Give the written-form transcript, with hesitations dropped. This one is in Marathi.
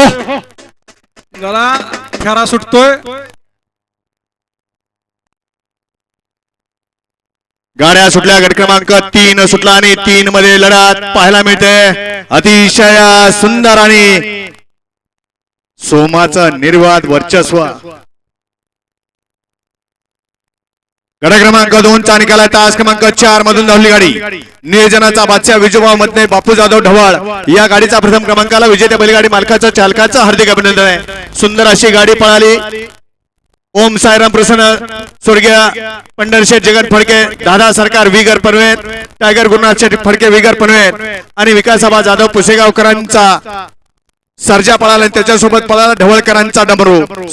हो गला फेरा सुटतोय. गाड्या सुटल्या. गट क्रमांक 3 सुटला आणि 3 मध्ये लढत पाहायला मिळते. अतिशय सुंदर आणि सोमाचं निर्वाद वर्चस्व. गट क्रमांक 2 चा निकाल तास क्रमांक 4 मधून धावली गाडी. नियोजनाचा बादशाह विजूभाऊ मधने बापू जाधव ढवळ या गाडीचा प्रथम क्रमांकाला विजेत्या बैलगाडी मालकाचं चालकाचं हार्दिक अभिनंदन आहे. सुंदर अशी गाडी पळाली. ओम साईराम प्रसन्न स्वर्गीय पंढरशेठ जगन फडके, दादा सरकार विगर पनवेल, टायगर गुरुनाथ शेठ फडके विगर पनवेल आणि विकासाबा जाधव पुसेगावकरांचा सर्जा पळाला. त्याच्यासोबत पळाला ढवळकरांचा डमरू.